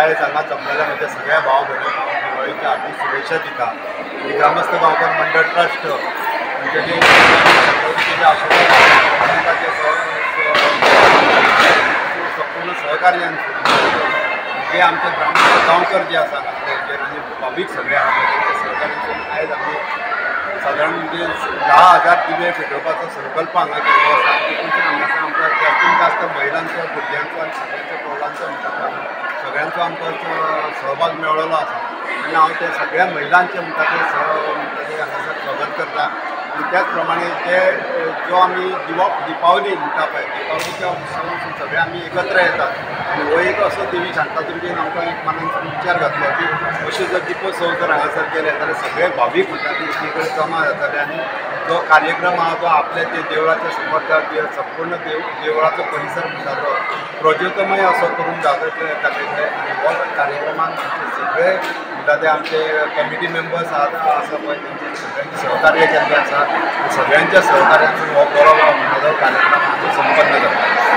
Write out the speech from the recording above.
आयज हांगा जमलेल्या म्हज्या सगळ्या भाव भयणींक दिवाळीच्या हार्दिक शुभेच्छा दिता। ग्रामस्थ गांवकार मंडळ ट्रस्ट म्हणजे जे संपूर्ण सहकार्यान जे आमचे ग्रामस्थ गांवकर जे आसा आनी भावीक सगळे आसा तेंच्या सहकार्यान आयज आमी साधारण म्हणजे 10,000 दिवे पेटोवपाचो संकल्प हांगा केल्लो आसा। तितूंतल्यान हांगासर आमकां जास्तीत जास्त महिलांचो भुरग्यांचो आनी सगळ्यांच्या कौलांचो म्हणटा सगळ्यांचो आमकां सहभाग मेळ्ळो आसा आनी हांव त्या सगळ्या महिलांचे म्हणटा ते हांगासर स्वागत करता। आनी त्याच प्रमाणे जे जो आमी दिपावली म्हणटा पळय दिपावलीच्या उत्सवासून सगळे आमी एकत्र येतात आनी हो एक असो देवी शांतादुर्गेन आमकां एक मनान विचार घातलो की अशें जर दिपोत्सव जर हांगासर केले जाल्यार सगळे भावीक म्हणटा ते एकी कडेन जमा जाताले आनी जो कार्यक्रम आहा तो आपल्या ते देवळाच्या समर्थाक संपूर्ण देवळाचो परिसर म्हणटा तो प्रज्योतमय असो करून दाखयतले आनी हो कार्यक्रमाक आमचे सगळे म्हणटा ते आमचे कमिटी मेंबर्स आसा पळय तेंचे सगळ्यांचे सहकार्य केल्लें आसा सगळ्यांच्या सहकार्यान हो बरो म्हणटा तो कार्यक्रम आमचो संपन्न जाता।